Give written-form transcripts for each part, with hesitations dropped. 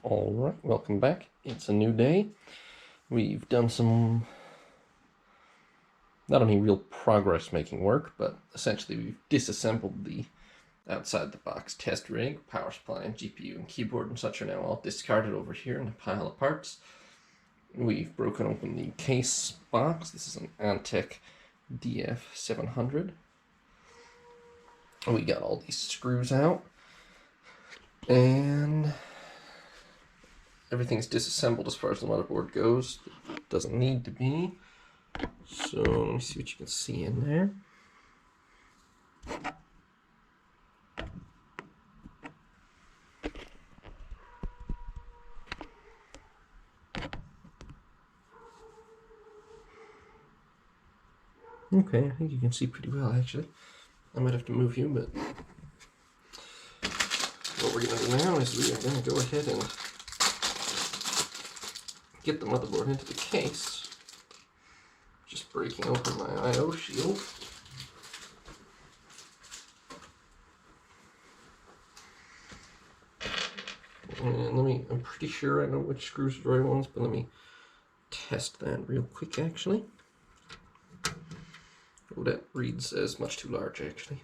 Alright, welcome back. It's a new day. We've done some, not any real progress making work, but essentially we've disassembled the outside the box test rig, power supply and GPU and keyboard and such are now all discarded over here in a pile of parts. We've broken open the case box. This is an Antec DF700. We got all these screws out and everything's disassembled as far as the motherboard goes. It doesn't need to be. So let me see what you can see in there. Okay, I think you can see pretty well actually. I might have to move you, but what we're going to do now is we are going to go ahead and get the motherboard into the case. Just breaking open my I/O shield. And I'm pretty sure I know which screws are the right ones, but let me test that real quick actually. Oh, that reads as much too large actually.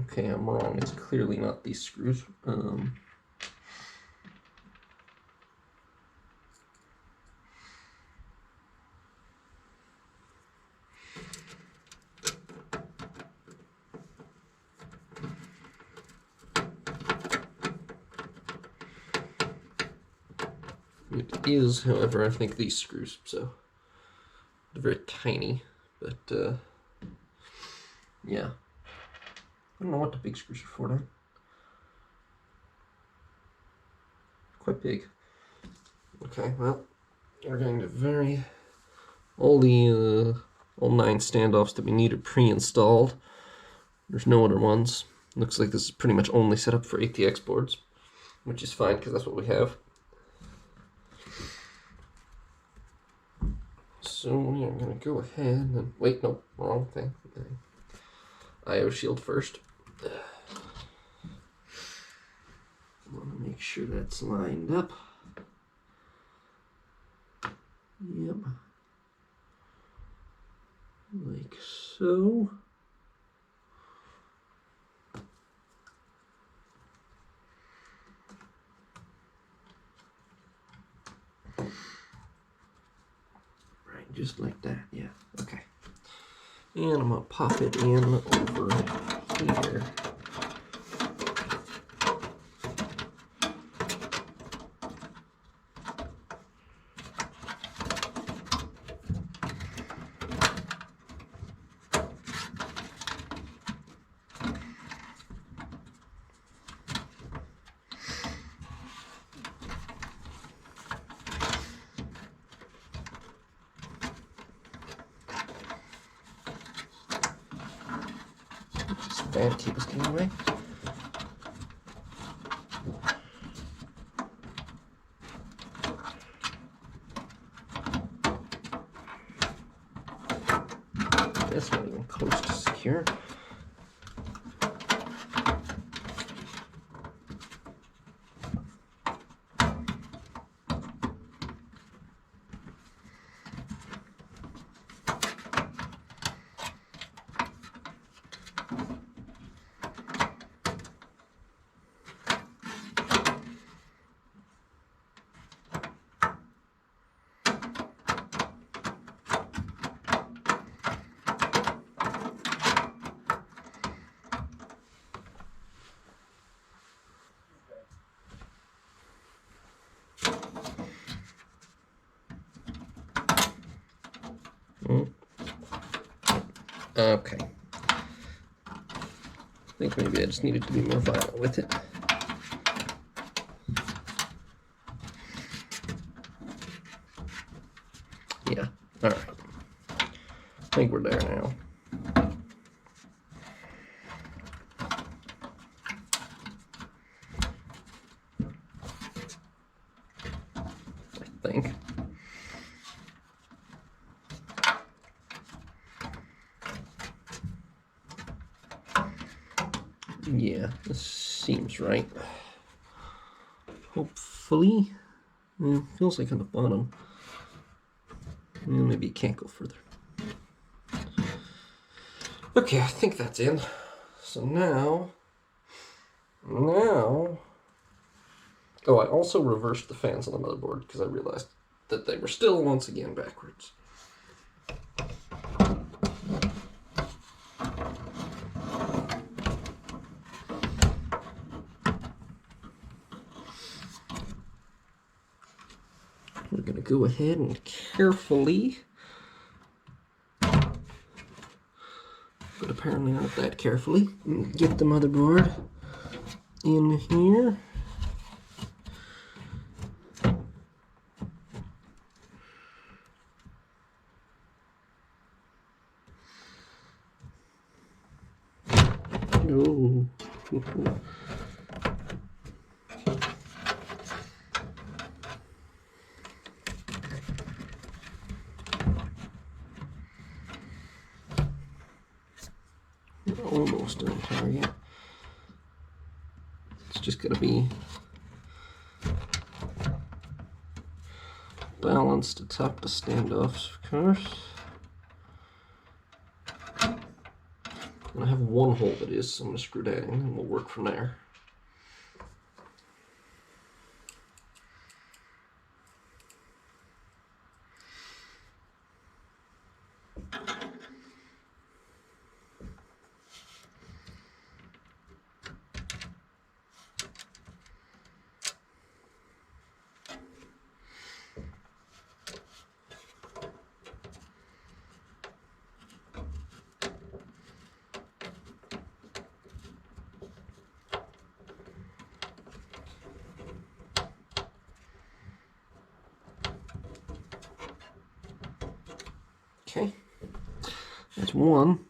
Okay, I'm wrong. It's clearly not these screws. It is, however, I think these screws, so they're very tiny, but yeah. I don't know what the big screws are for then. Quite big. Okay, well, we're going to vary all 9 standoffs that we need are pre-installed. There's no other ones. Looks like this is pretty much only set up for ATX boards, which is fine because that's what we have. So we are going to go ahead and wait, no, wrong thing. I/O shield first. I want to make sure that's lined up. Yep. Like so. Right, just like that, yeah, okay. And I'm gonna pop it in over here. Bad cables getting away. That's not even close to secure. Okay. I think maybe I just needed to be more violent with it. Yeah, alright. I think we're there now. think. Yeah, this seems right. Hopefully. Feels like on the bottom. Maybe you can't go further. Okay, I think that's in. So now... Oh, I also reversed the fans on the motherboard because I realized that they were still once again backwards. We're going to go ahead and carefully, but apparently not that carefully, get the motherboard in here. Oh. Almost on target. It's just going to be balanced atop the standoffs, of course. And I have one hole that is, so I'm going to screw that in and we'll work from there. Okay, that's one.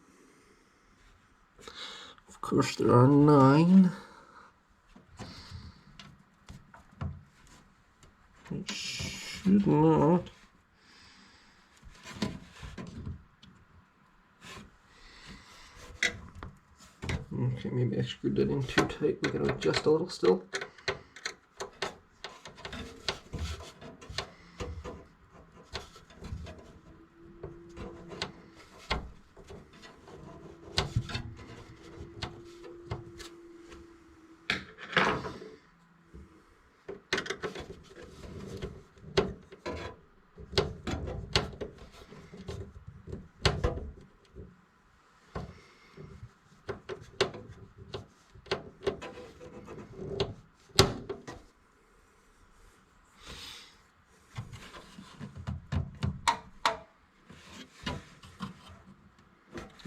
Of course, there are 9. It should not. Okay, maybe I screwed that in too tight. We're going to adjust a little still.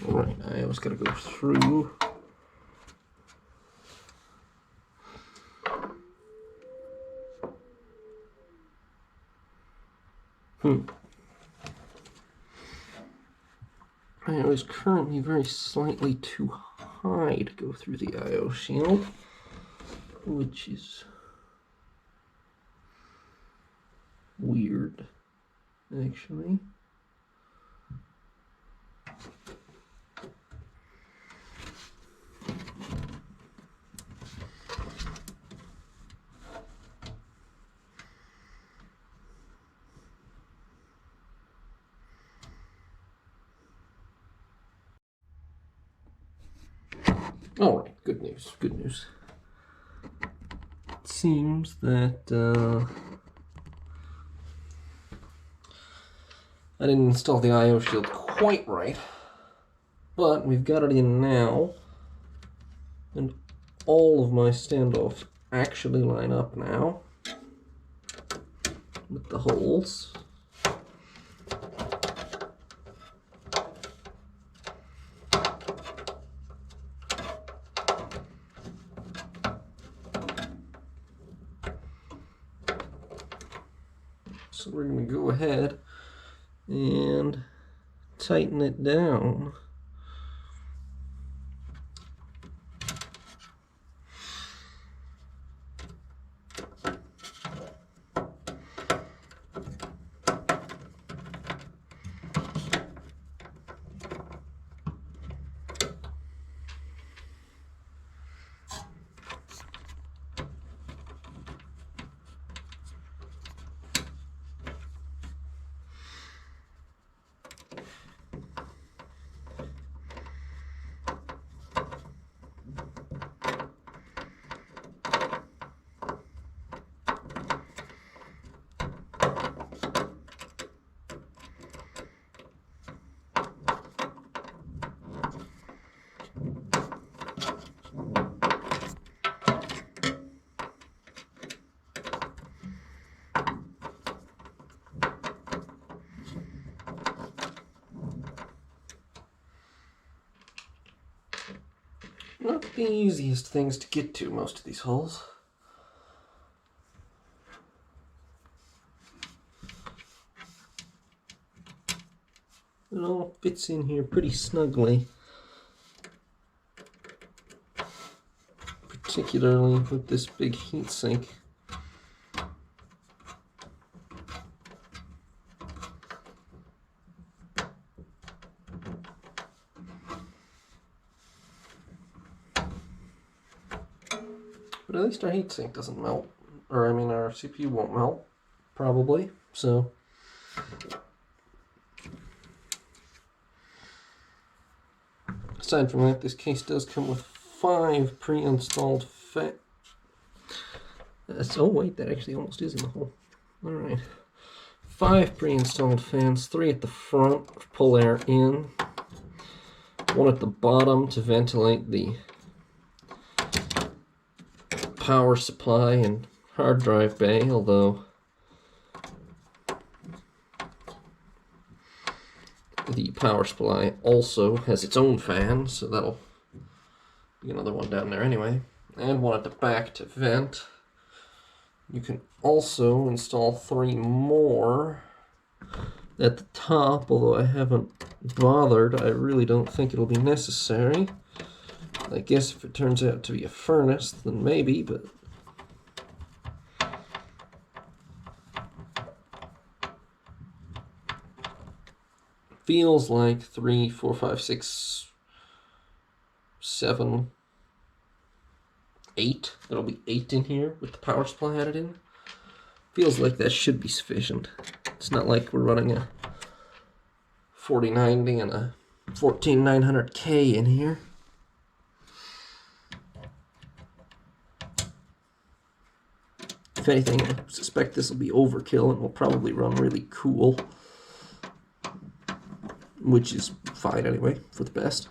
Alright, I always gotta go through. I was currently very slightly too high to go through the I/O shield, which is weird, actually. All right, good news, good news. It seems that I didn't install the I/O shield quite right, but we've got it in now, and all of my standoffs actually line up now with the holes. So we're going to go ahead and tighten it down. not the easiest things to get to, most of these holes. It all fits in here pretty snugly. Particularly with this big heatsink. But at least our heatsink doesn't melt. Or, I mean, our CPU won't melt, probably. So, aside from that, this case does come with 5 pre-installed fans. Oh wait, that actually almost is in the hole. Alright. 5 pre-installed fans, 3 at the front to pull air in, 1 at the bottom to ventilate the power supply and hard drive bay, although the power supply also has its own fan, so that'll be another one down there anyway. And 1 at the back to vent. You can also install 3 more at the top, although I haven't bothered. I really don't think it'll be necessary. I guess if it turns out to be a furnace, then maybe, but feels like 3, 4, 5, 6, 7, 8. There'll be 8 in here with the power supply added in. Feels like that should be sufficient. It's not like we're running a 4090 and a 14900K in here. If anything, I suspect this will be overkill and will probably run really cool. Which is fine anyway, for the best.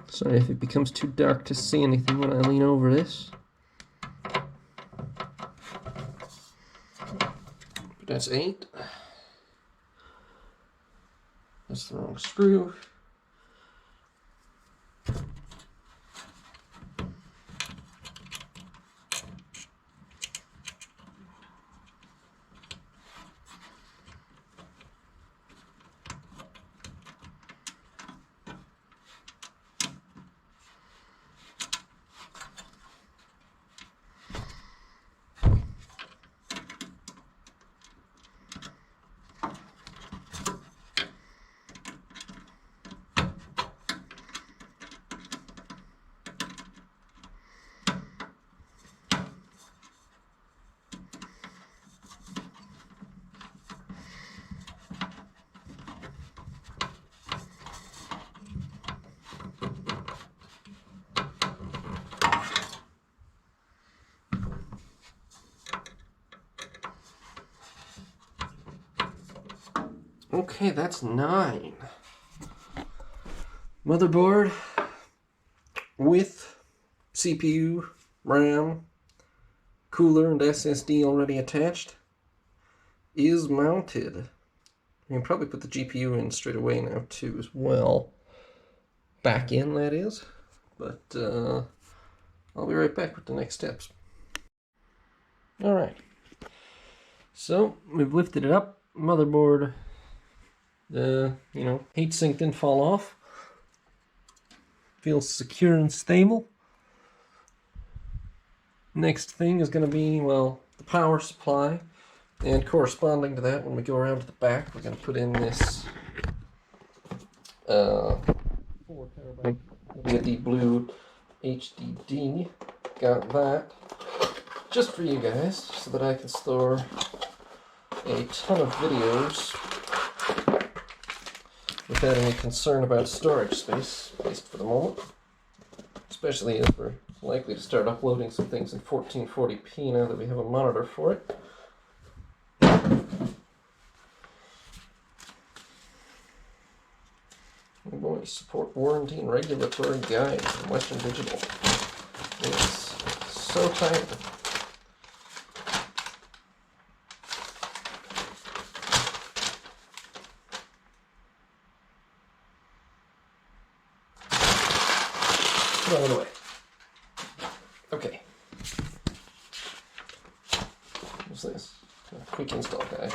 Sorry if it becomes too dark to see anything when I lean over this. But that's 8. That's the wrong screw. Okay, that's 9. Motherboard with CPU, RAM, cooler, and SSD already attached is mounted. I can probably put the GPU in straight away now too as well. Back in, that is. But I'll be right back with the next steps. Alright. So, we've lifted it up. Motherboard, heatsink didn't fall off. Feels secure and stable. Next thing is going to be, well, the power supply. And corresponding to that, when we go around to the back, we're going to put in this 4 terabyte WD blue HDD. Got that just for you guys, so that I can store a ton of videos without any concern about storage space, at least for the moment. Especially as we're likely to start uploading some things in 1440p now that we have a monitor for it. We only support warranty and regulatory guides from Western Digital. It's so tiny. Put it out of the way. Okay. What's this? A quick install guide.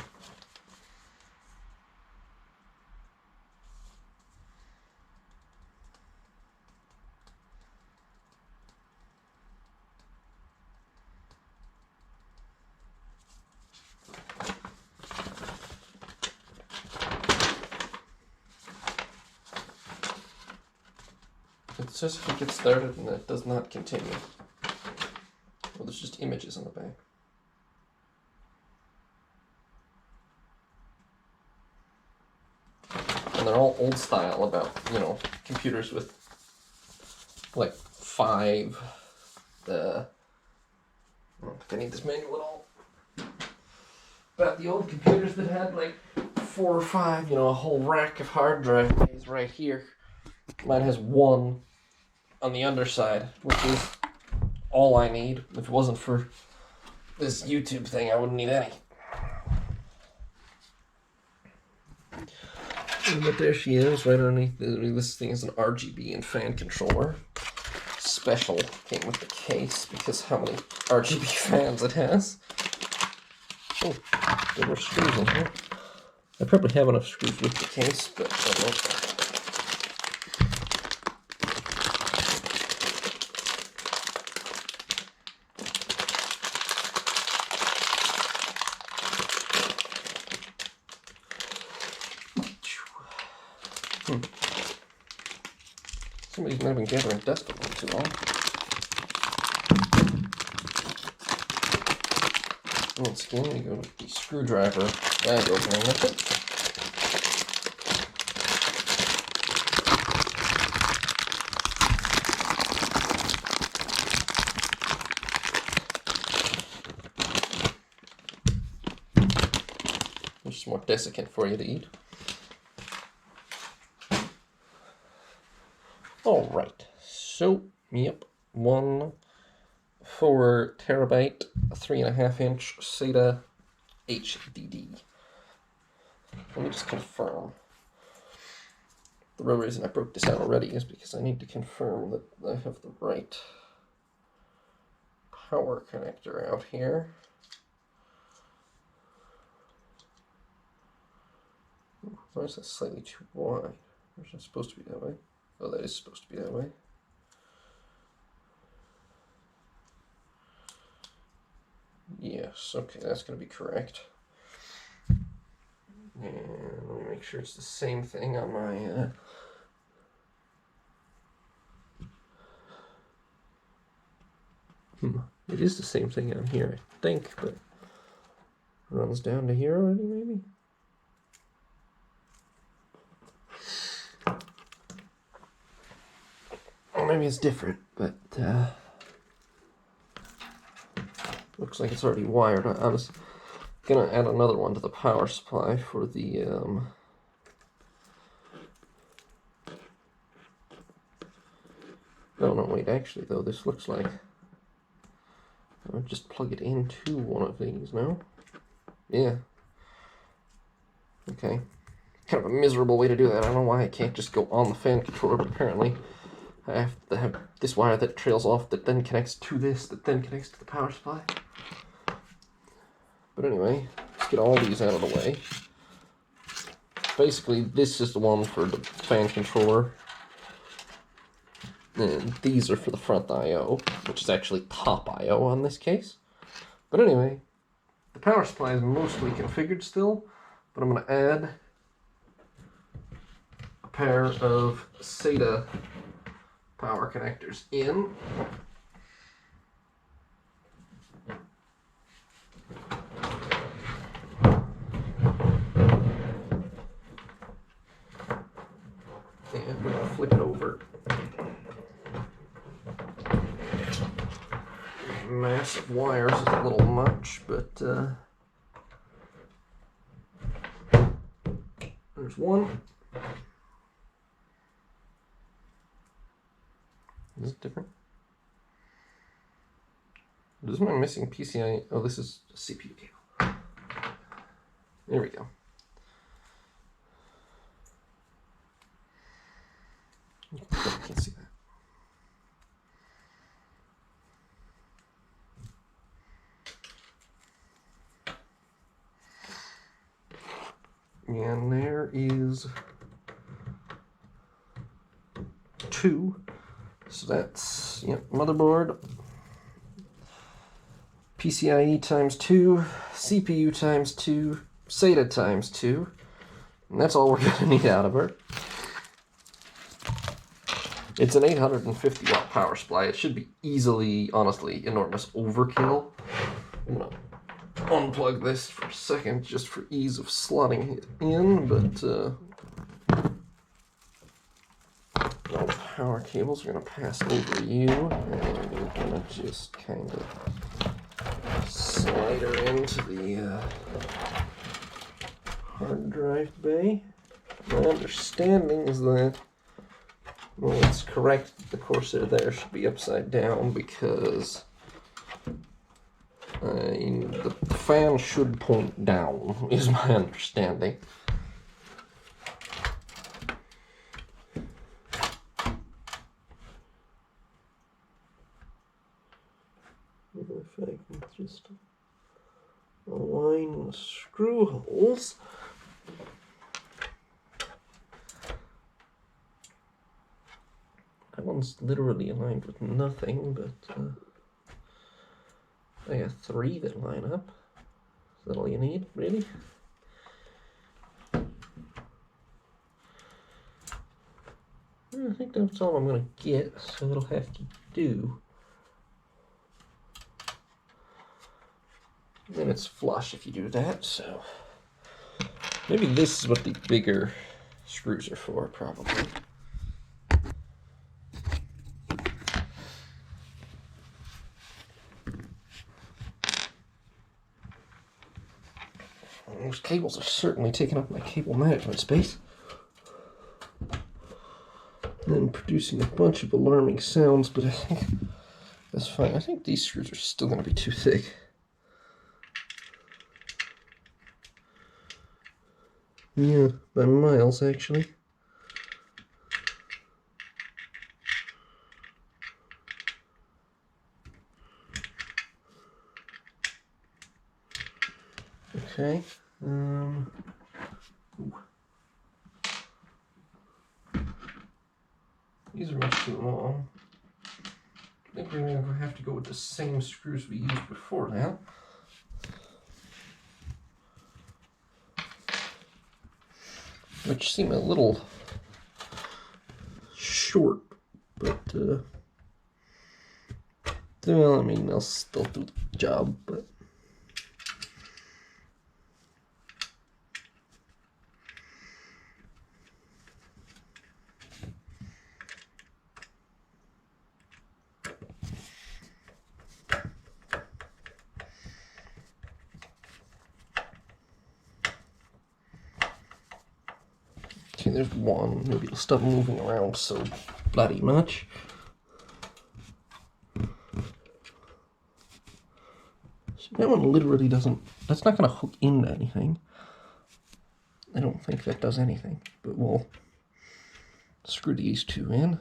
It says if it gets started and it does not continue. Well, there's just images on the back. And they're all old style about, you know, computers with like 5, I don't think I need this manual at all. About the old computers that had like 4 or 5, you know, a whole rack of hard drives right here. Mine has 1 on the underside, which is all I need. If it wasn't for this YouTube thing, I wouldn't need any. But there she is, right underneath. This thing is an RGB and fan controller. Special, came with the case because how many RGB fans it has. Oh, there were screws in here. I probably have enough screws with the case, but I don't know. Somebody's not been gathering dust a little too long. Once again, we go with the screwdriver bag opening method. There's some more desiccant for you to eat. Alright, so, yep, 1 4 terabyte, 3.5 inch SATA HDD. Let me just confirm. The real reason I broke this out already is because I need to confirm that I have the right power connector out here. Why is that slightly too wide? Or is it supposed to be that way? Oh, that is supposed to be that way. Yes, okay, that's going to be correct. And let me make sure it's the same thing on my... It is the same thing on here, I think, but it runs down to here already, maybe? Or maybe it's different, but looks like it's already wired. I was gonna add another one to the power supply for the no, wait, actually though, this looks like I'll just plug it into one of these now. Yeah. Okay. Kind of a miserable way to do that. I don't know why I can't just go on the fan controller, but apparently I have to have this wire that trails off that then connects to this, that then connects to the power supply. But anyway, let's get all these out of the way. Basically, this is the one for the fan controller. And these are for the front I/O, which is actually top I/O on this case. But anyway, the power supply is mostly configured still, but I'm going to add a pair of SATA power connectors in. And we're going to flip it over. Massive wires is a little much, but there's one. Is it different? Isn't I missing PCI? Oh, this is a CPU cable. There we go. I can't see that. And there is 2. So that's, yep, motherboard, PCIe times 2, CPU times 2, SATA times 2, and that's all we're going to need out of her. It's an 850 watt power supply. It should be easily, honestly, enormous overkill. I'm going to unplug this for a second just for ease of slotting it in, but all the power cables are going to pass over you, and we're going to just kind of slide her into the hard drive bay. My understanding is that, well, it's correct, the Corsair there should be upside down because the fan should point down, is my understanding. If I can just align the screw holes. That one's literally aligned with nothing, but I got 3 that line up. Is that all you need, really? I think that's all I'm going to get, so it'll have to do. Then it's flush if you do that, so maybe this is what the bigger screws are for, probably. Those cables are certainly taking up my cable management space. And producing a bunch of alarming sounds, but I think that's fine. I think these screws are still going to be too thick. Yeah, by miles, actually. Okay. These are much too long. I think we're going to have to go with the same screws we used before now. Which seem a little short, but well, I mean, they'll still do the job, but okay, there's one. Maybe it'll stop moving around so bloody much. So that one literally doesn't, that's not going to hook into anything. I don't think that does anything, but we'll screw these 2 in.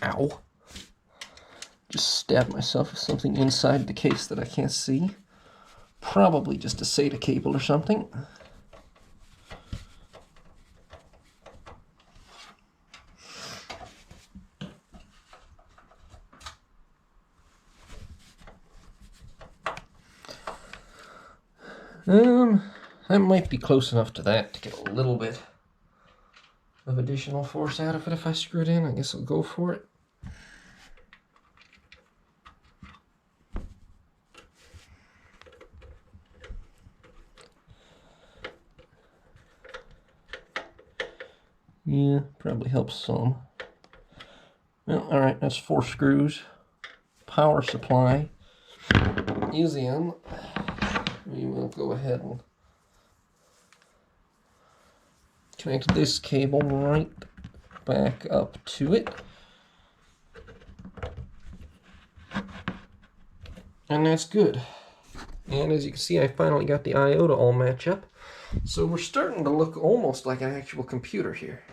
Ow. Just stabbed myself with something inside the case that I can't see. Probably just a SATA cable or something. That might be close enough to that to get a little bit of additional force out of it if I screw it in. I guess I'll go for it. Yeah, probably helps some. Well, alright, that's 4 screws. Power supply is in. We will go ahead and connect this cable right back up to it. And that's good. And as you can see, I finally got the I/O to all match up. So we're starting to look almost like an actual computer here.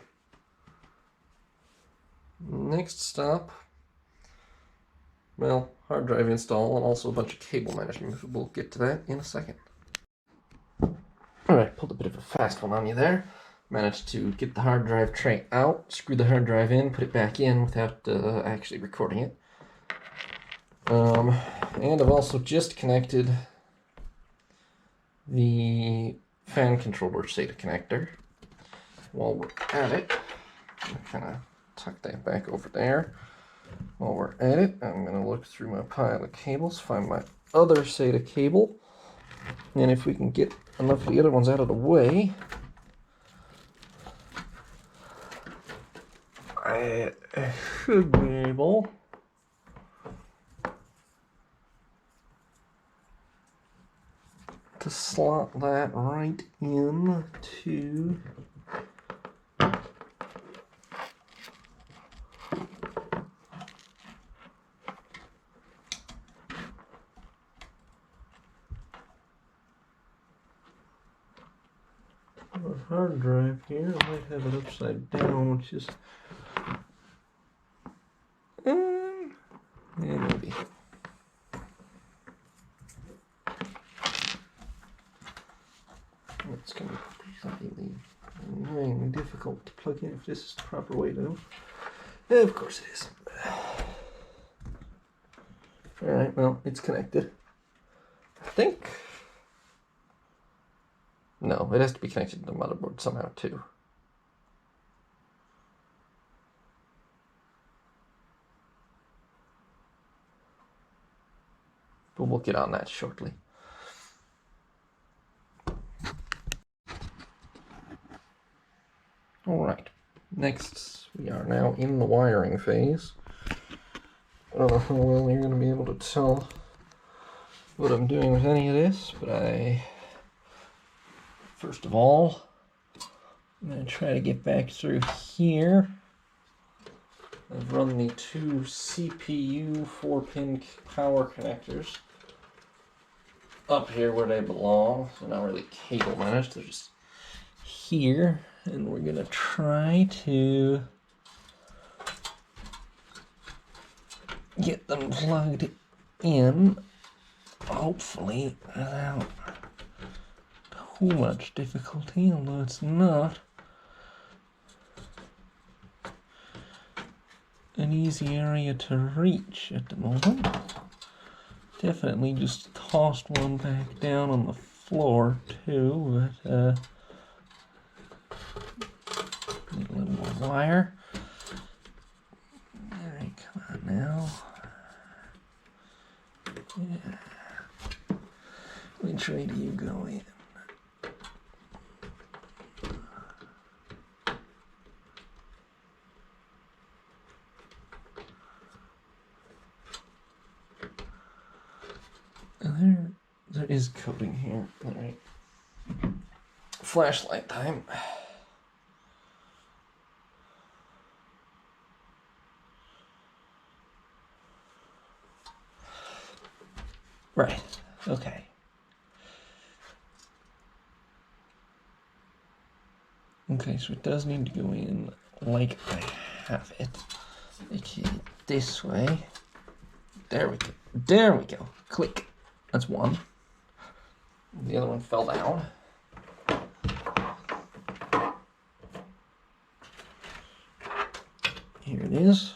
Next stop, well, hard drive install and also a bunch of cable management. We'll get to that in a second. Alright, pulled a bit of a fast one on you there. Managed to get the hard drive tray out, screw the hard drive in, put it back in without actually recording it. And I've also just connected the fan controller SATA connector. While we're at it, I'm kind of tuck that back over there. While we're at it, I'm going to look through my pile of cables, find my other SATA cable, and if we can get enough of the other ones out of the way, I should be able to slot that right in to a hard drive here. I might have it upside down, which is yeah, maybe. It's going to be slightly annoyingly difficult to plug in if this is the proper way to do. Yeah, of course it is. Alright, well, it's connected. I think. No, it has to be connected to the motherboard somehow too. But we'll get on that shortly. Alright, next we are now in the wiring phase. I don't know how well you're going to be able to tell what I'm doing with any of this, but first of all, I'm going to try to get back through here. I've run the 2 CPU 4-pin power connectors up here where they belong. They're not really cable managed, they're just here. And we're going to try to get them plugged in, hopefully without too much difficulty, although it's not an easy area to reach at the moment. Definitely just tossed one back down on the floor too, but need a little more wire. Alright, come on now. Yeah. Which way do you go in? There is coding here. Alright. Flashlight time. Right. Okay. Okay, so it does need to go in like I have it. Okay, this way. There we go. There we go. Click. That's one. The other one fell down. Here it is.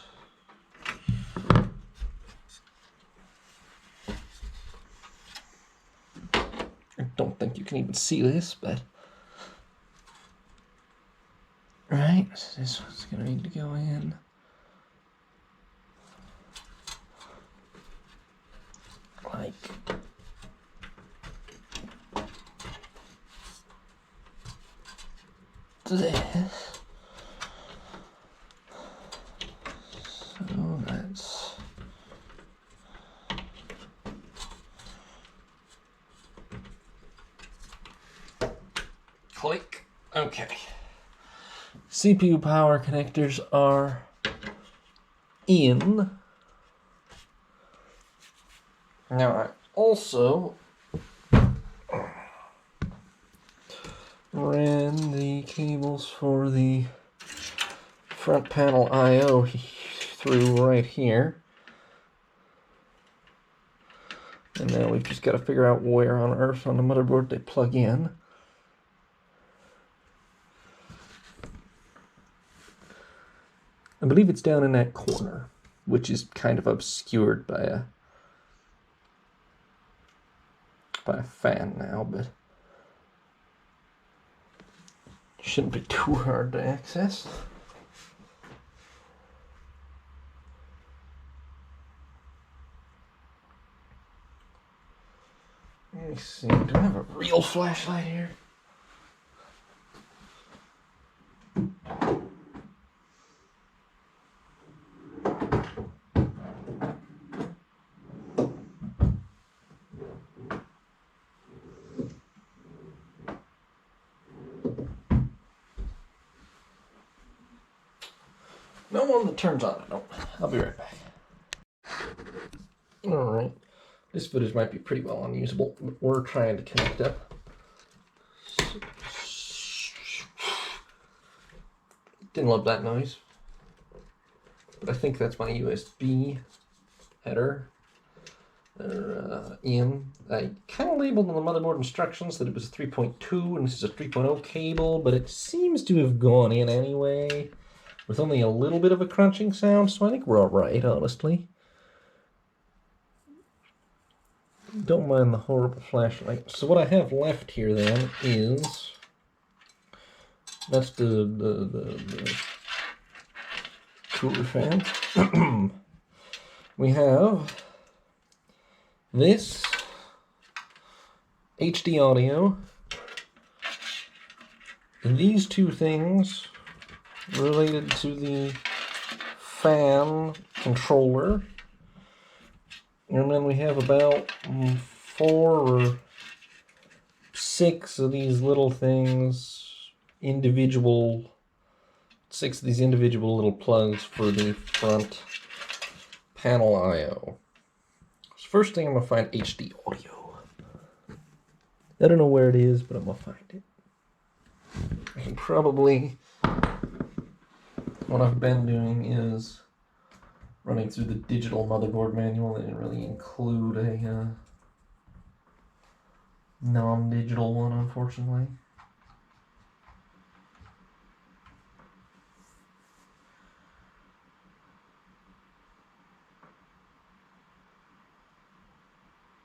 I don't think you can even see this, but Right, so this one's gonna need to go in. Like this. So that's click. Okay. CPU power connectors are in. Now I also ran the cables for the front panel I/O through right here. And now we've just got to figure out where on earth on the motherboard they plug in. I believe it's down in that corner, which is kind of obscured by a fan now, but shouldn't be too hard to access. Let me see, do I have a real flashlight here? No one that turns on, I don't. I'll be right back. Alright. This footage might be pretty well unusable, but we're trying to connect up. Didn't love that noise. But I think that's my USB header. In. I kind of labeled on the motherboard instructions that it was a 3.2 and this is a 3.0 cable, but it seems to have gone in anyway with only a little bit of a crunching sound, so I think we're alright, honestly. Don't mind the horrible flashlight. So what I have left here then is that's the cooler fan. We have this HD audio, and these two things related to the fan controller. And then we have about 4 or 6 of these little things, 6 of these individual little plugs for the front panel I/O. So first thing I'm going to find HD audio. I don't know where it is, but I'm going to find it. I can probably, what I've been doing is running through the digital motherboard manual. They didn't really include a non-digital one, unfortunately.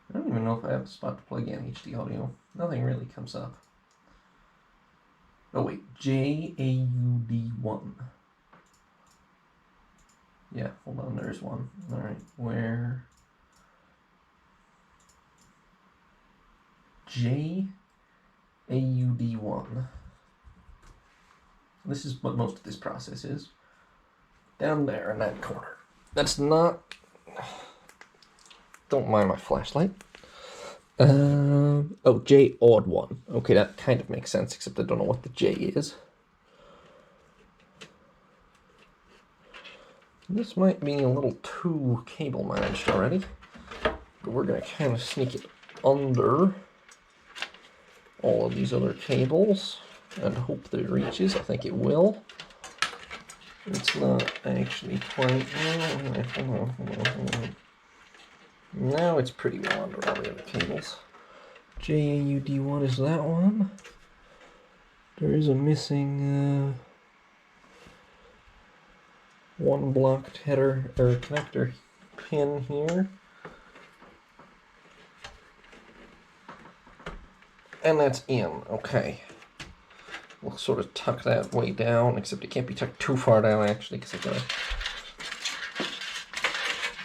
I don't even know if I have a spot to plug in HD audio. Nothing really comes up. Oh wait, JAUD1. Yeah, hold on, there's one. Alright, where? JAUD1. This is what most of this process is. Down there in that corner. That's not... Don't mind my flashlight. Oh, JAUD1. Okay, that kind of makes sense, except I don't know what the J is. This might be a little too cable managed already, but we're going to kind of sneak it under all of these other cables and hope that it reaches. I think it will. It's not actually quite... Hold on. Now it's pretty well under all the other cables. JAUD1 is that one. There is a missing... one blocked header or connector pin here. And that's in, okay. we'll sort of tuck that way down, except it can't be tucked too far down actually, because I gotta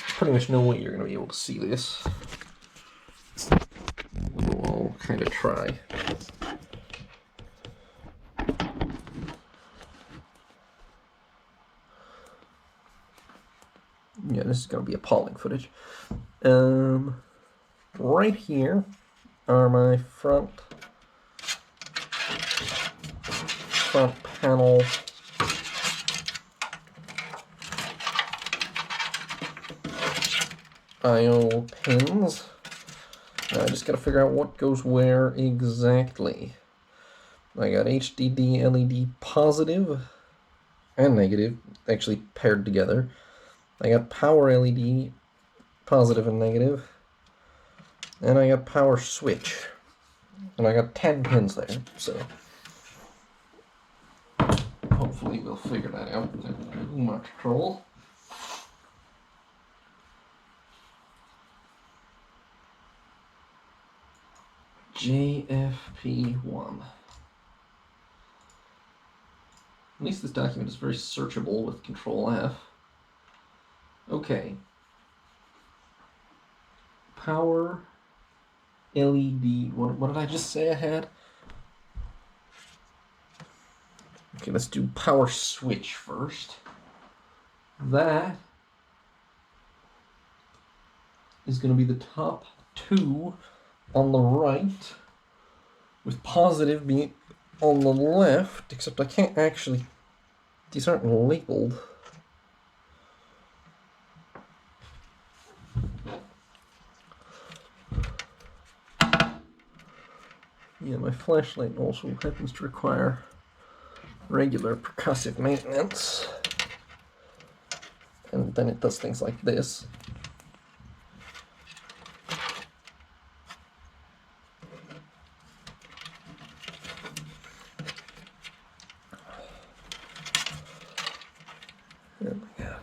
pretty much no way you're gonna be able to see this. We'll kind of try. Yeah, this is gonna be appalling footage. Right here are my front panel I/O pins. Now I just gotta figure out what goes where exactly. I got HDD LED positive and negative actually paired together. I got power LED positive and negative. And I got power switch. And I got 10 pins there, so hopefully we'll figure that out without too much trouble. JFP1. At least this document is very searchable with Control F. Okay. Power LED. What did I just say I had? Okay, let's do power switch first. That is going to be the top two on the right, with positive being on the left, except I can't actually, these aren't labeled. Yeah, my flashlight also happens to require regular percussive maintenance. And then it does things like this. Oh my God.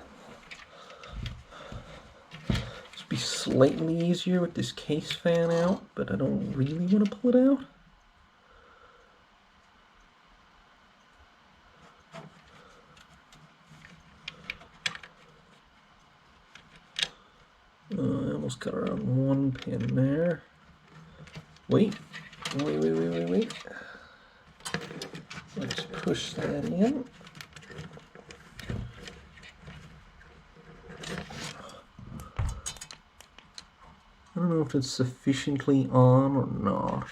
This would be slightly easier with this case fan out, but I don't really want to pull it out. I almost got around one pin there. Wait. Let's push that in. I don't know if it's sufficiently on or not.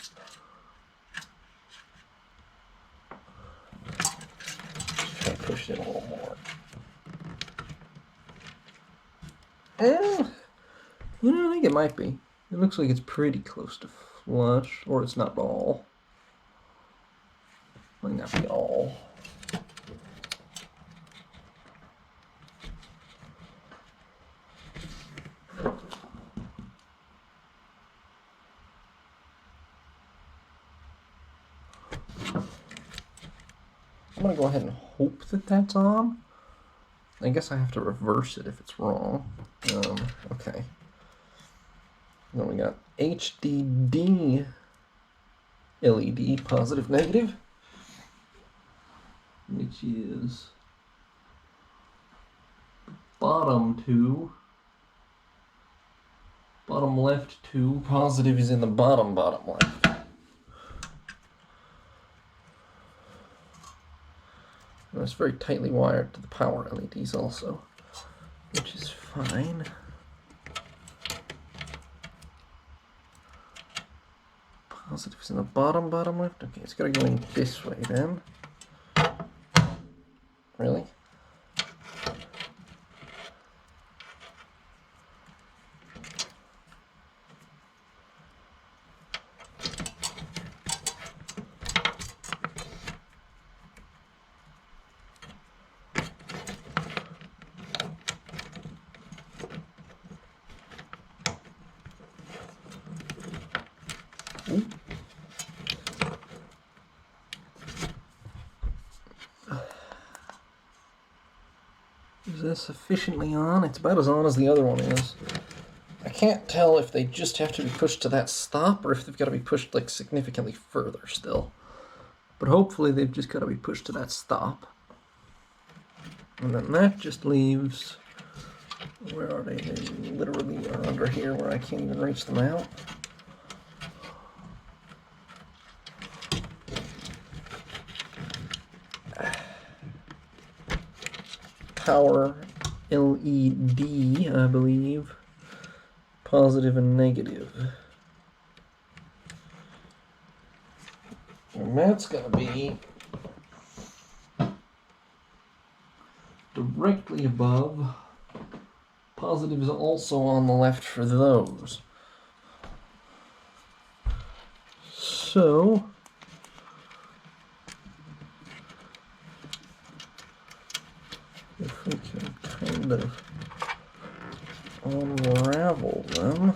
Just try to push it in a little more. I think it might be. It looks like it's pretty close to flush, or it's not at all. Might not be all. I'm gonna go ahead and hope that that's on. I guess I have to reverse it if it's wrong. Okay. Then we got HDD LED positive negative, which is bottom two. Bottom left two. Positive is in the bottom left. And it's very tightly wired to the power LEDs also, which is fine. Positives in the bottom left. Okay, it's gotta go in this way then. Really? Is this sufficiently on? It's about as on as the other one is. I can't tell if they just have to be pushed to that stop or if they've got to be pushed like significantly further still. But hopefully they've just got to be pushed to that stop. And then that just leaves, where are they? They literally are under here where I can't even reach them out. Power LED, I believe. Positive and negative. And that's going to be directly above. Positive is also on the left for those. So, if we can kind of unravel them,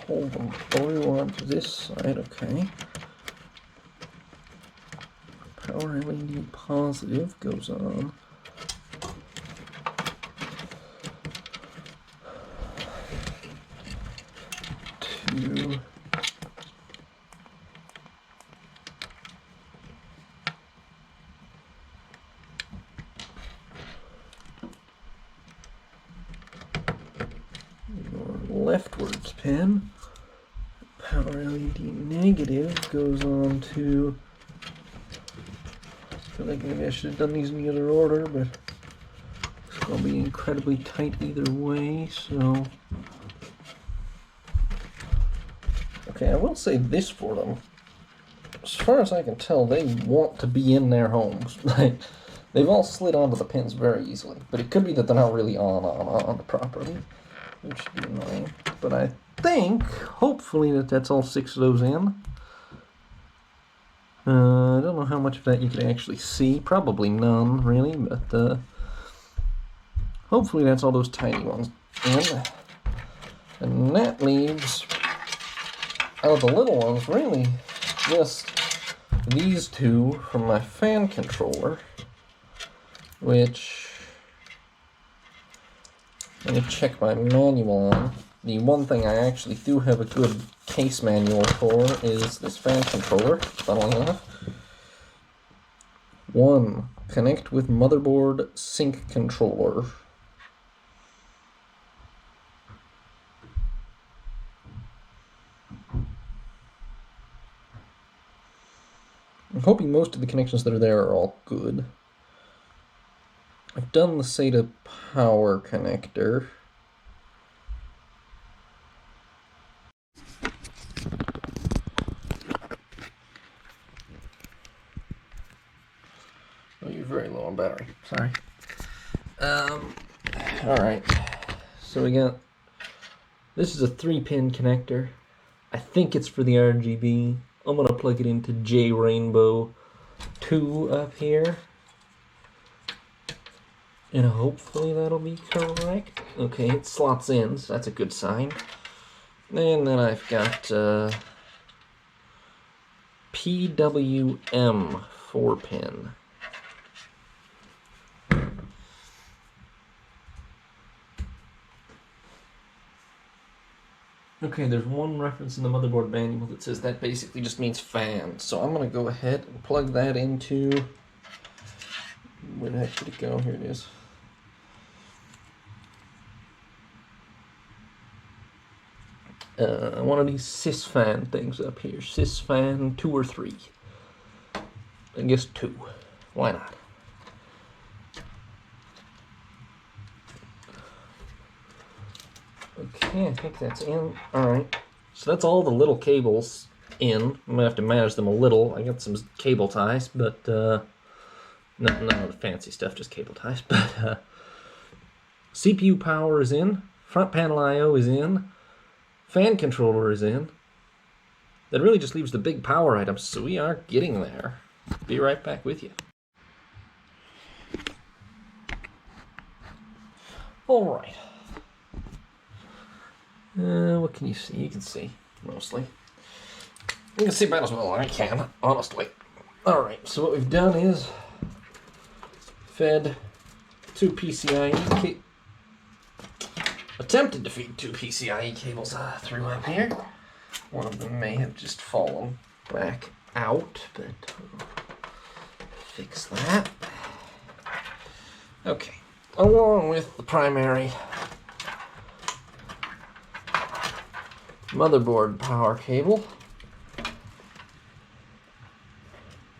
pull them through onto this side, okay. Power LED positive goes on to your leftwards pin. Power LED negative goes on to, I feel like maybe I should have done these in the other order, but it's going to be incredibly tight either way, so. Okay, I will say this for them. As far as I can tell, they want to be in their homes. Like, they've all slid onto the pins very easily, but it could be that they're not really on properly, which would be annoying. But I think, hopefully, that's all 6 of those in. I don't know how much of that you can actually see. Probably none, really, but hopefully that's all those tiny ones in. And that leaves, out of the little ones, really just these two from my fan controller, which, let me check my manual on. The one thing I actually do have a good case manual for is this fan controller, funnily enough. 1. Connect with motherboard sync controller. I'm hoping most of the connections that are there are all good. I've done the SATA power connector. Oh, you're very low on battery. Sorry. Alright. So we got, this is a 3-pin connector. I think it's for the RGB. I'm going to plug it into J Rainbow 2 up here. And hopefully that'll be correct. Okay, it slots in, so that's a good sign. And then I've got PWM 4-pin. Okay, there's one reference in the motherboard manual that says that basically just means fan. So I'm going to go ahead and plug that into, where the heck did it go? Here it is. One of these sysfan things up here. Sysfan 2 or 3. I guess 2. Why not? Okay, I think that's in. Alright. So that's all the little cables in. I'm going to have to manage them a little. I got some cable ties, but none of the fancy stuff, just cable ties. But CPU power is in. Front panel I/O is in. Fan controller is in. That really just leaves the big power items, so we are getting there. Be right back with you. Alright. What can you see? You can see, mostly. You can see about as well as I can, honestly. Alright, so what we've done is fed 2 PCIe attempted to feed 2 PCIe cables through up here. One of them may have just fallen back out, but we'll fix that. Okay, along with the primary motherboard power cable,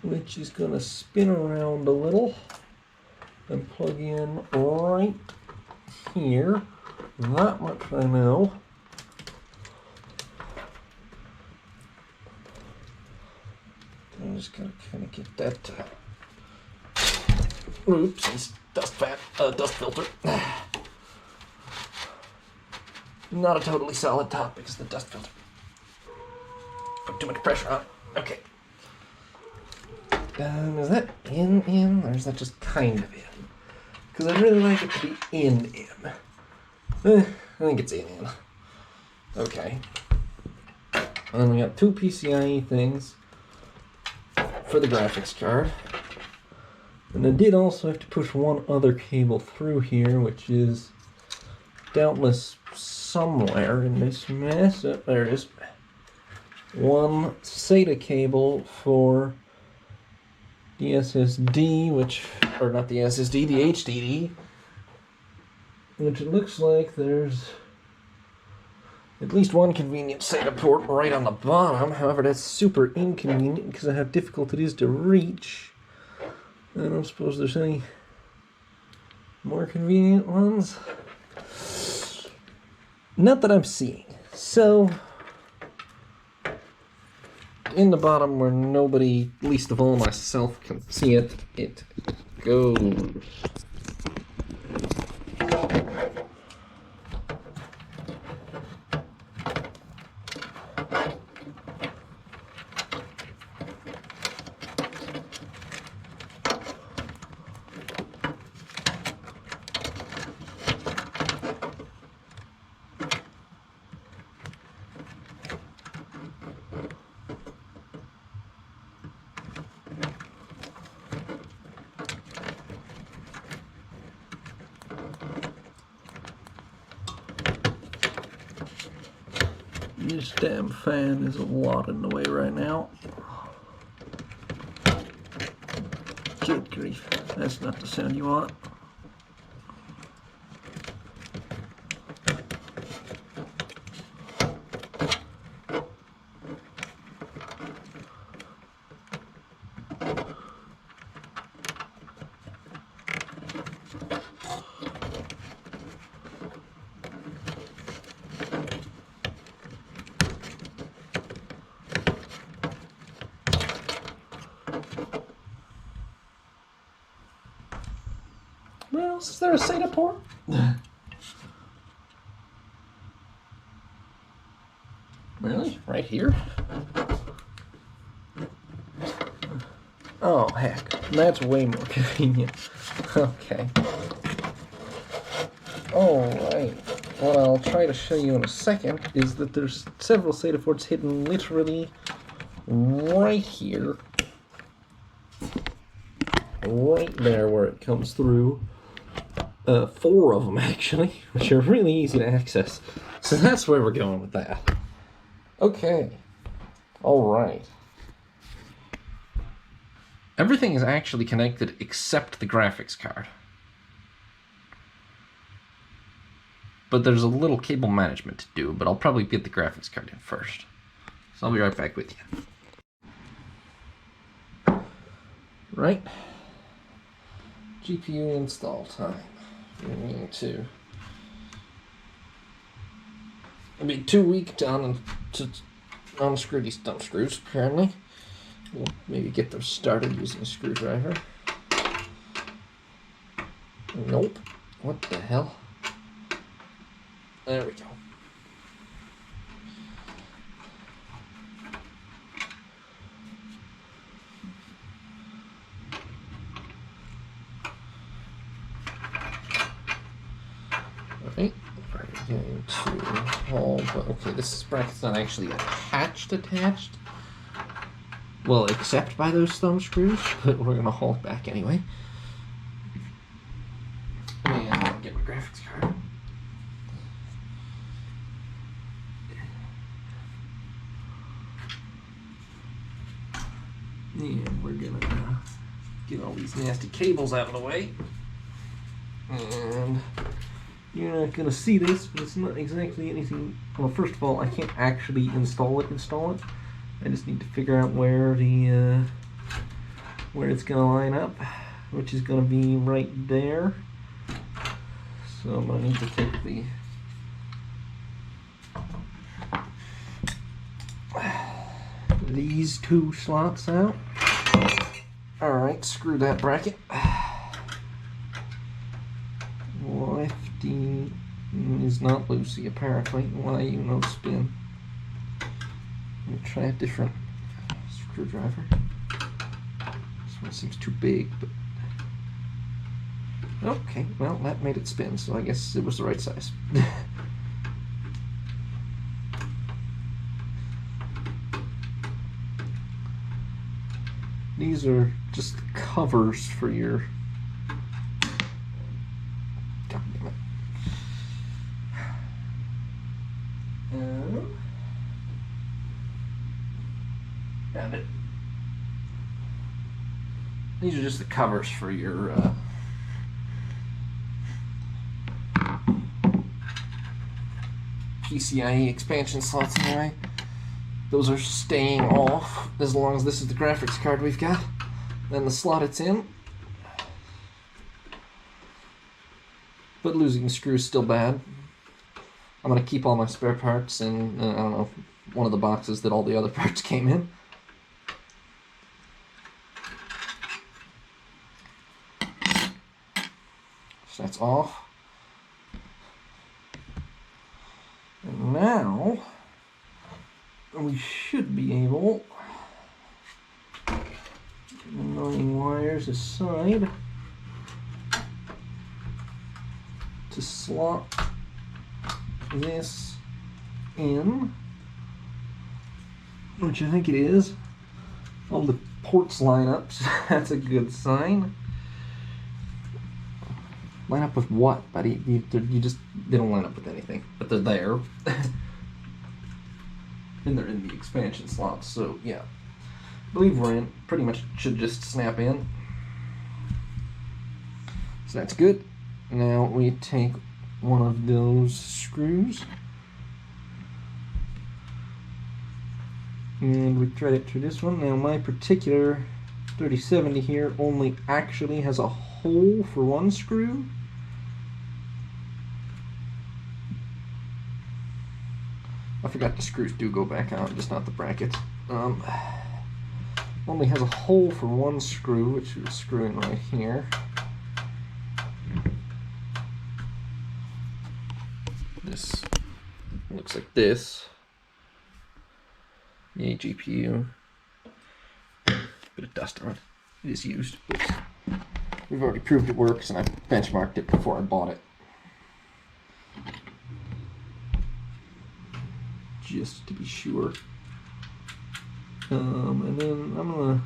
which is going to spin around a little and plug in right here. That much I know. I'm just going to kind of get that oops, dust filter. Not a totally solid top because of the dust filter. Put too much pressure on it. Okay. Is that in, or is that just kind of in? Because I'd really like it to be in. I think it's in. Okay. And then we got two PCIe things for the graphics card. And I did also have to push one other cable through here, which is doubtless somewhere in this mess. Oh, there it is. One SATA cable for the SSD, or not the SSD, the HDD, which it looks like there's at least one convenient SATA port right on the bottom. However, that's super inconvenient because I have difficulties to reach. I don't suppose there's any more convenient ones. Not that I'm seeing. So, in the bottom where nobody, least of all myself, can see it, it goes. This damn fan is a lot in the way right now. Good grief, that's not the sound you want. Where else is there a SATA port? Really? Right here? Oh, heck. That's way more convenient. Okay. Alright. What I'll try to show you in a second is that there's several SATA ports hidden literally right here. Right there where it comes through. 4 of them actually, which are really easy to access. So that's where we're going with that. Okay. Alright. Everything is actually connected except the graphics card. But there's a little cable management to do, but I'll probably get the graphics card in first. So I'll be right back with you. Right. GPU install time. We need to be 2 weeks down to unscrew these thumb screws, apparently. We'll maybe get them started using a screwdriver. Nope. What the hell? There we go. Alright, we're going to hold, but okay, this bracket's not actually attached. Well, except by those thumb screws, but we're going to haul it back anyway. And I'll get my graphics card. And we're gonna get all these nasty cables out of the way. And you're not gonna see this, but it's not exactly anything. Well, first of all, I can't actually install it. I just need to figure out where the where it's gonna line up, which is gonna be right there. So I'm gonna need to take these two slots out. All right, screw that bracket. Lefty is not loosey apparently. Why you no spin? Let me try a different screwdriver. This one seems too big, but okay, well that made it spin, so I guess it was the right size. These are just covers for your... God damn it. Got it. These are just the covers for your PCIe expansion slots anyway. Those are staying off as long as this is the graphics card we've got. Then the slot it's in. But losing the screw is still bad. I'm going to keep all my spare parts in, I don't know, one of the boxes that all the other parts came in. So that's off. And now we should be able, annoying wires aside, to slot this in, which I think it is. All the ports line up, so that's a good sign. Line up with what, buddy? They don't line up with anything, but they're there. And they're in the expansion slots, so yeah. I believe we're in. Pretty much should just snap in. So that's good. Now we take one of those screws and we thread it through this one. Now my particular 3070 here only actually has a hole for one screw. I forgot the screws do go back on, just not the brackets. Only has a hole for one screw, which is screwing right here. This looks like this. Yay, GPU. Bit of dust on it. It is used. Oops. We've already proved it works, and I benchmarked it before I bought it. Just to be sure. And then I'm gonna,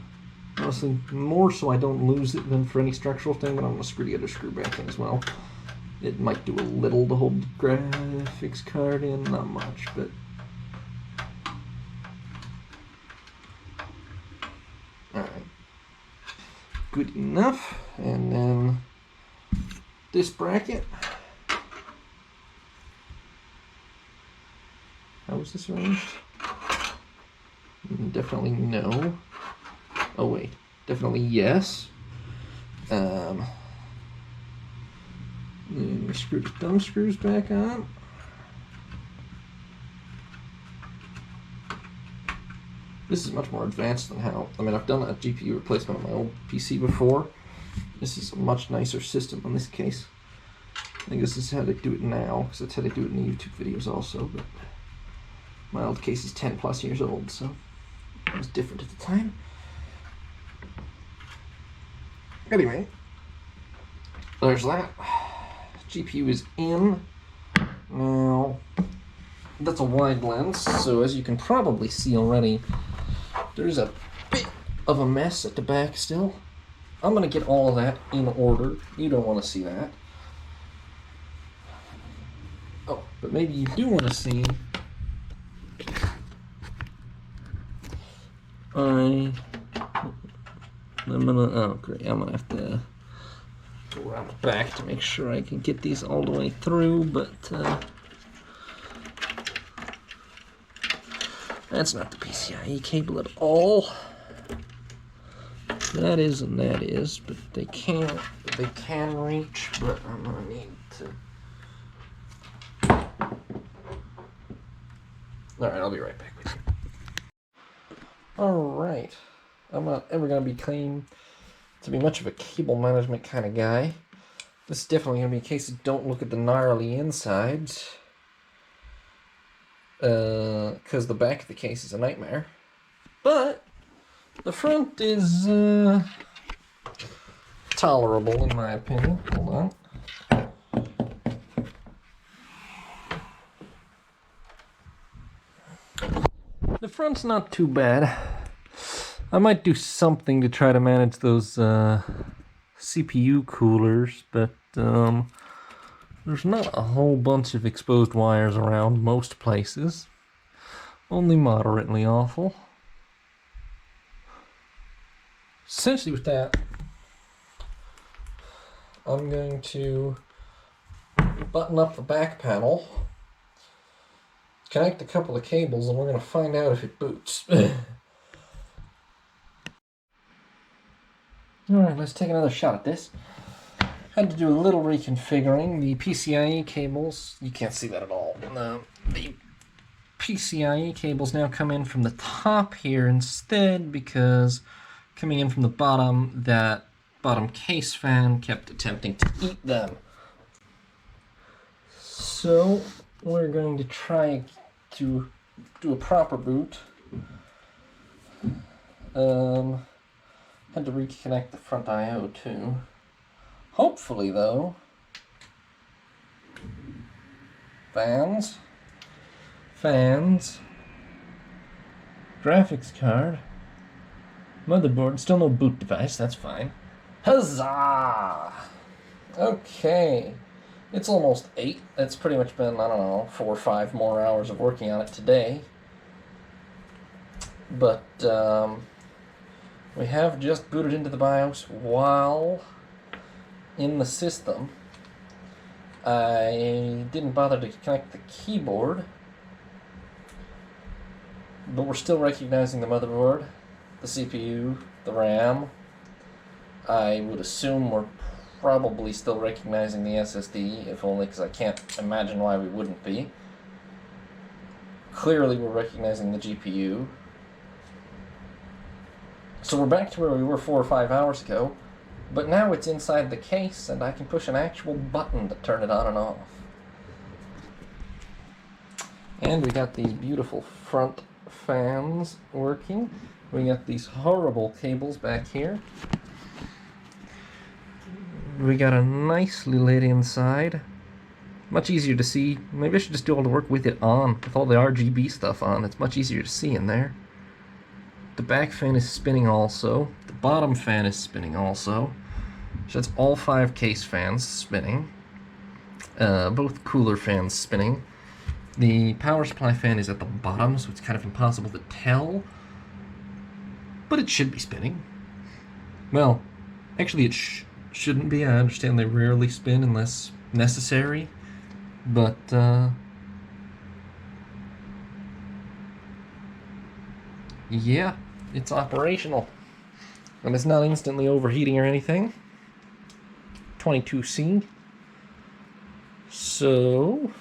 honestly, more so I don't lose it than for any structural thing, but I'm gonna screw the other screw back in as well. It might do a little to hold the graphics card in, not much, but alright. Good enough. And then this bracket. How was this arranged? Definitely no. Oh wait, definitely yes. And we screw the thumb screws back on. This is much more advanced than how, I mean, I've done a GPU replacement on my old PC before. This is a much nicer system in this case. I think this is how they do it now, because that's how they do it in the YouTube videos also, but my old case is 10 plus years old, so it was different at the time. Anyway, there's that. GPU is in. Now, that's a wide lens, so as you can probably see already, there's a bit of a mess at the back still. I'm going to get all of that in order. You don't want to see that. Oh, but maybe you do want to see oh great, I'm gonna have to go around the back to make sure I can get these all the way through, but that's not the PCIe cable at all. That is and that is, but they can reach, but I'm gonna need to. Alright, I'll be right back with you. Alright. I'm not ever gonna be claimed to be much of a cable management kind of guy. This is definitely gonna be a case of don't look at the gnarly insides. Because the back of the case is a nightmare. But the front is tolerable in my opinion. Hold on. The front's not too bad. I might do something to try to manage those CPU coolers, but there's not a whole bunch of exposed wires around most places. Only moderately awful. Essentially with that, I'm going to button up the back panel, connect a couple of cables, and we're going to find out if it boots. Alright, let's take another shot at this. Had to do a little reconfiguring. The PCIe cables, you can't see that at all. The PCIe cables now come in from the top here instead, because coming in from the bottom, that bottom case fan kept attempting to eat them. So we're going to try to do a proper boot. Had to reconnect the front I/O too. Hopefully though, fans, graphics card, motherboard, still no boot device, that's fine. Huzzah! Okay, it's almost 8. That's pretty much been, I don't know, 4 or 5 more hours of working on it today. But we have just booted into the BIOS while in the system. I didn't bother to connect the keyboard, but we're still recognizing the motherboard, the CPU, the RAM. I would assume we're probably still recognizing the SSD, if only because I can't imagine why we wouldn't be. Clearly we're recognizing the GPU. So we're back to where we were 4 or 5 hours ago, but now it's inside the case and I can push an actual button to turn it on and off. And we got these beautiful front fans working. We got these horrible cables back here. We got a nicely lit inside. Much easier to see. Maybe I should just do all the work with it on, with all the RGB stuff on. It's much easier to see in there. The back fan is spinning also. The bottom fan is spinning also. So that's all 5 case fans spinning. Both cooler fans spinning. The power supply fan is at the bottom, so it's kind of impossible to tell. But it should be spinning. Well, actually it shouldn't be. I understand they rarely spin unless necessary. But, yeah, it's operational. And it's not instantly overheating or anything. 22C. So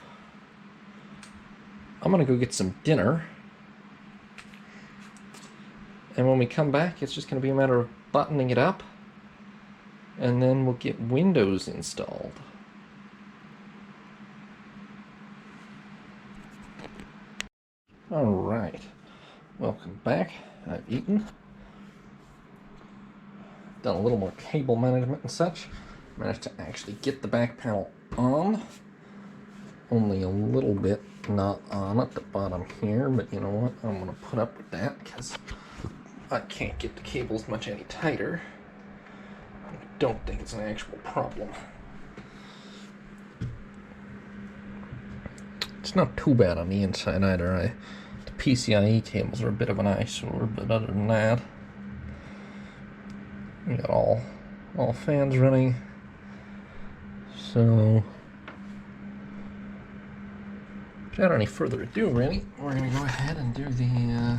I'm gonna go get some dinner. And when we come back, it's just gonna be a matter of buttoning it up. And then we'll get Windows installed. Alright, welcome back. I've eaten. Done a little more cable management and such. Managed to actually get the back panel on. Only a little bit not on at the bottom here, but you know what? I'm going to put up with that because I can't get the cables much any tighter. I don't think it's an actual problem. It's not too bad on the inside either. The PCIe cables are a bit of an eyesore, but other than that, We got all fans running. So without any further ado, really, we're gonna go ahead and do the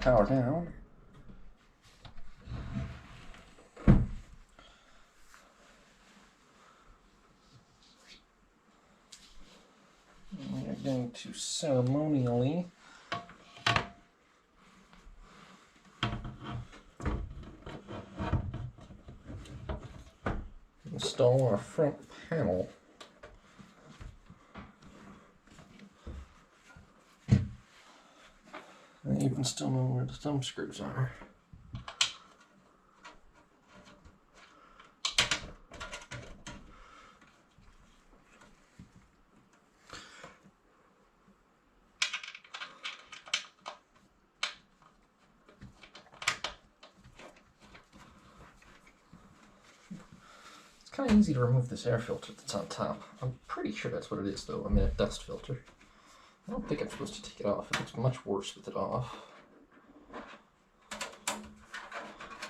power down. We're going to ceremonially install our front panel. I even still know where the thumb screws are. It's kind of easy to remove this air filter that's on top. I'm pretty sure that's what it is, though. I mean, a dust filter. I don't think I'm supposed to take it off. It looks much worse with it off.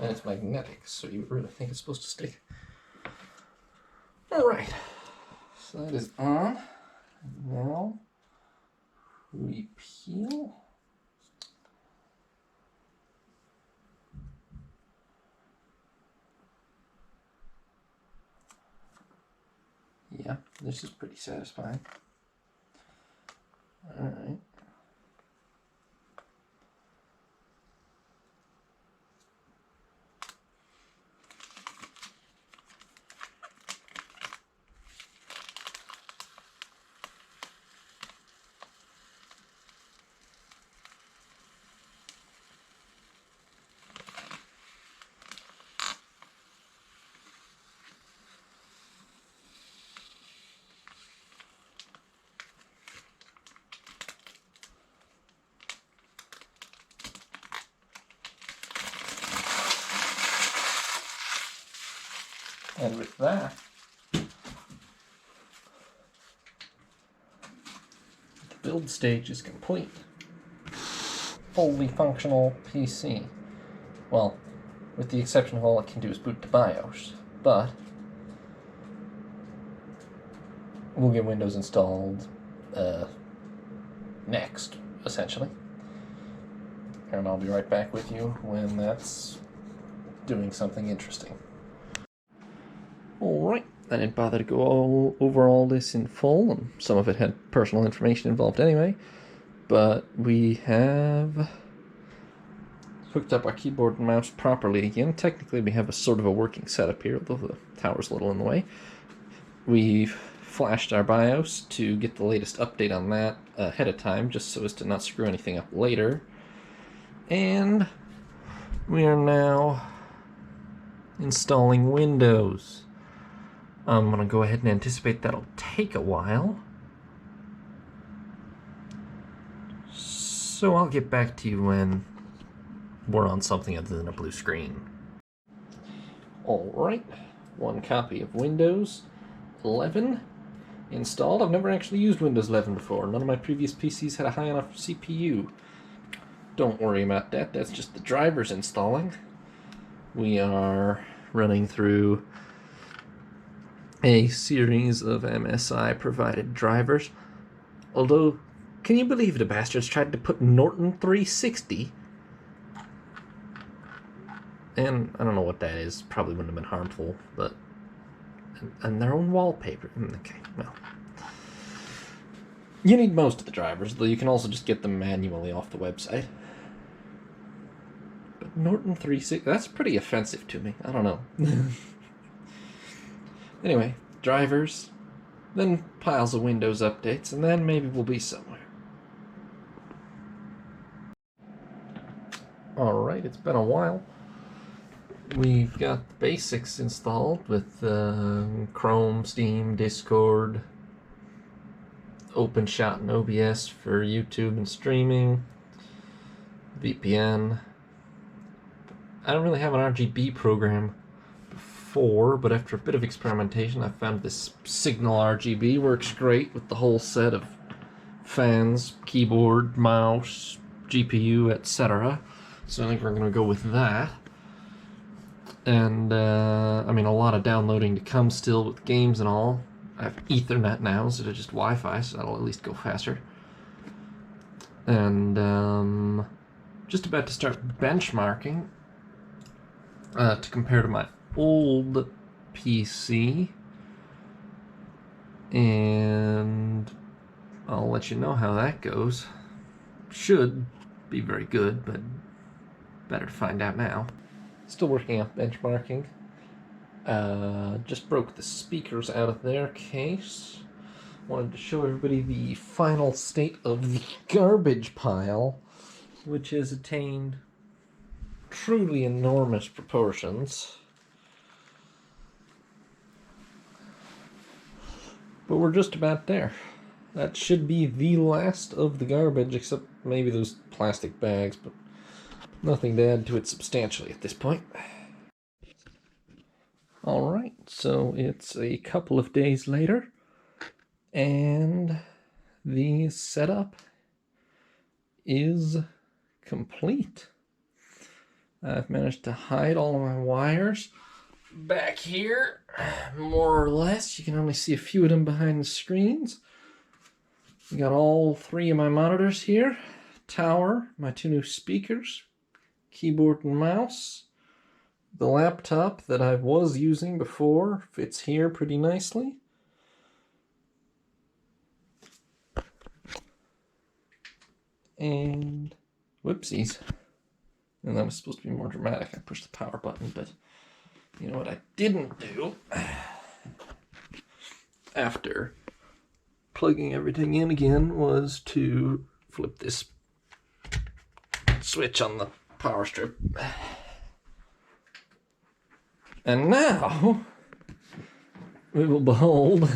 And it's magnetic, so you would really think it's supposed to stick. Alright, so that is on. Now we peel. Yeah, this is pretty satisfying. Alright. And with that, the build stage is complete. Fully functional PC. Well, with the exception of all it can do is boot the BIOS. But we'll get Windows installed next, essentially. And I'll be right back with you when that's doing something interesting. Alright, I didn't bother to go over all this in full, and some of it had personal information involved anyway, but we have hooked up our keyboard and mouse properly again. Technically we have a sort of a working setup here, although the tower's a little in the way. We've flashed our BIOS to get the latest update on that ahead of time, just so as to not screw anything up later. And we are now installing Windows. I'm going to go ahead and anticipate that'll take a while. So I'll get back to you when we're on something other than a blue screen. Alright, one copy of Windows 11 installed. I've never actually used Windows 11 before. None of my previous PCs had a high enough CPU. Don't worry about that, that's just the drivers installing. We are running through a series of MSI provided drivers. Although, can you believe the bastards tried to put Norton 360? And I don't know what that is, probably wouldn't have been harmful, but and their own wallpaper. Okay, well. You need most of the drivers, though you can also just get them manually off the website. But Norton 360, that's pretty offensive to me. I don't know. Anyway, drivers, then piles of Windows updates, and then maybe we'll be somewhere. Alright, it's been a while. We've got the basics installed with Chrome, Steam, Discord, OpenShot and OBS for YouTube and streaming, VPN. I don't really have an RGB program before, but after a bit of experimentation I found this Signal RGB works great with the whole set of fans, keyboard, mouse, GPU, etc. So I think we're going to go with that. And, I mean, a lot of downloading to come still with games and all. I have Ethernet now instead of just Wi-Fi, so that'll at least go faster. And, just about to start benchmarking to compare to my old PC. And I'll let you know how that goes. Should be very good, but better to find out now. Still working on benchmarking. Just broke the speakers out of their case. Wanted to show everybody the final state of the garbage pile, which has attained truly enormous proportions. But we're just about there. That should be the last of the garbage, except maybe those plastic bags, but nothing to add to it substantially at this point. Alright, so it's a couple of days later, and the setup is complete. I've managed to hide all of my wires back here, more or less. You can only see a few of them behind the screens. We got all three of my monitors here, tower, my two new speakers, keyboard and mouse. The laptop that I was using before fits here pretty nicely. And whoopsies. And that was supposed to be more dramatic. I pushed the power button, but you know what I didn't do? After plugging everything in again was to flip this switch on the power strip. And now we will behold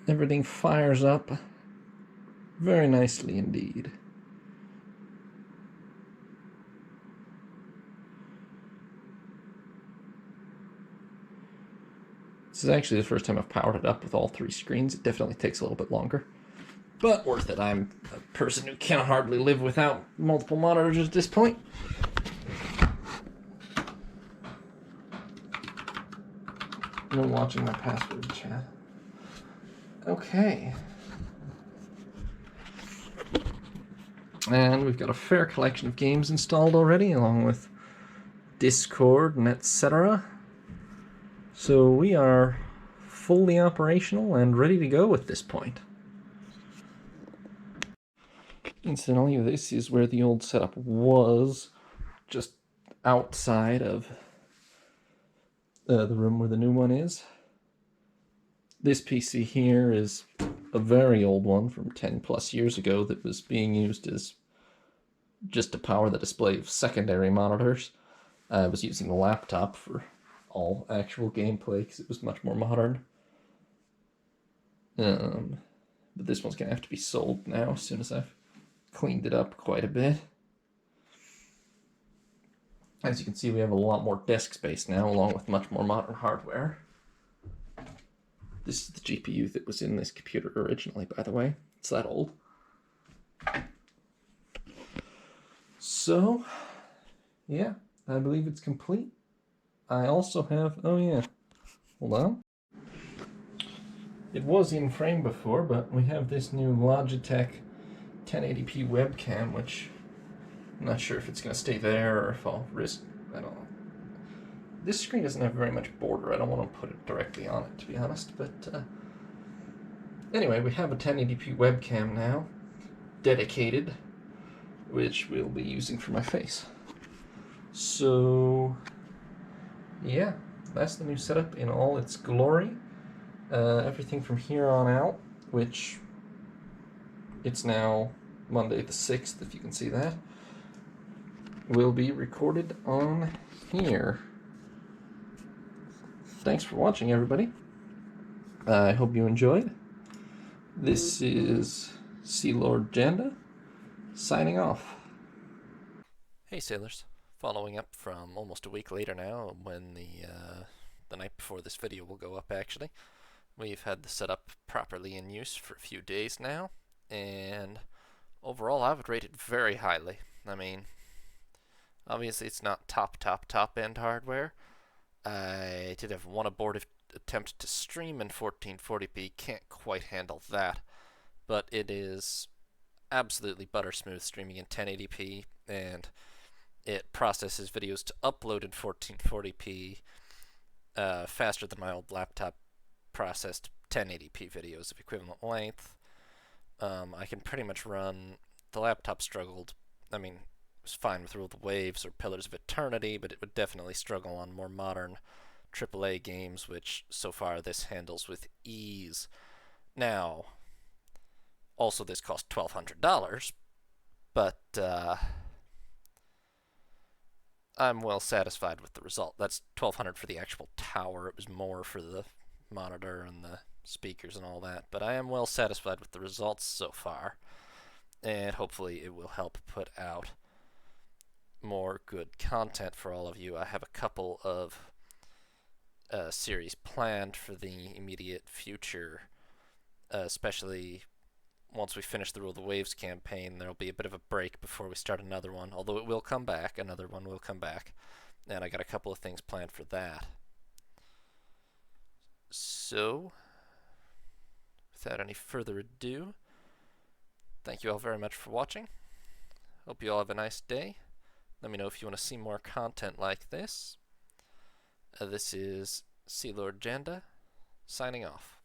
everything fires up very nicely indeed. This is actually the first time I've powered it up with all three screens. It definitely takes a little bit longer, but worth it. I'm a person who can hardly live without multiple monitors at this point. No watching my password chat. Okay. And we've got a fair collection of games installed already, along with Discord and etc. So we are fully operational and ready to go at this point. Incidentally, this is where the old setup was, just outside of the room where the new one is. This PC here is a very old one from 10 plus years ago that was being used as just to power the display of secondary monitors. I was using the laptop for all actual gameplay because it was much more modern. But this one's going to have to be sold now as soon as I've cleaned it up quite a bit. As you can see, we have a lot more desk space now, along with much more modern hardware. This is the GPU that was in this computer originally, by the way. It's that old. So, yeah, I believe it's complete. I also have, oh yeah, hold on. It was in frame before, but we have this new Logitech 1080p webcam, which I'm not sure if it's going to stay there or if I'll risk, I don't know. This screen doesn't have very much border. I don't want to put it directly on it, to be honest. But anyway, we have a 1080p webcam now, dedicated, which we'll be using for my face. So, yeah, that's the new setup in all its glory. Everything from here on out, which it's now Monday the 6th, if you can see that, will be recorded on here. Thanks for watching, everybody. I hope you enjoyed. This is Sealord Janda, signing off. Hey sailors, following up from almost a week later now, when the night before this video will go up actually. We've had the setup properly in use for a few days now, and Overall, I would rate it very highly. I mean, obviously it's not top end hardware. I did have one abortive attempt to stream in 1440p, can't quite handle that, but it is absolutely butter smooth streaming in 1080p, and it processes videos to upload in 1440p faster than my old laptop processed 1080p videos of equivalent length. I can pretty much run. The laptop struggled. I mean, it was fine with Rule of the Waves or Pillars of Eternity, but it would definitely struggle on more modern AAA games, which so far this handles with ease. Now, also this cost $1,200, but I'm well satisfied with the result. That's $1,200 for the actual tower. It was more for the monitor and the speakers and all that, but I am well satisfied with the results so far, and hopefully it will help put out more good content for all of you. I have a couple of series planned for the immediate future, especially once we finish the Rule of the Waves campaign. There'll be a bit of a break before we start another one, although it will come back. Another one will come back, and I got a couple of things planned for that. So, without any further ado, thank you all very much for watching. Hope you all have a nice day. Let me know if you want to see more content like this. This is Sealord Janda, signing off.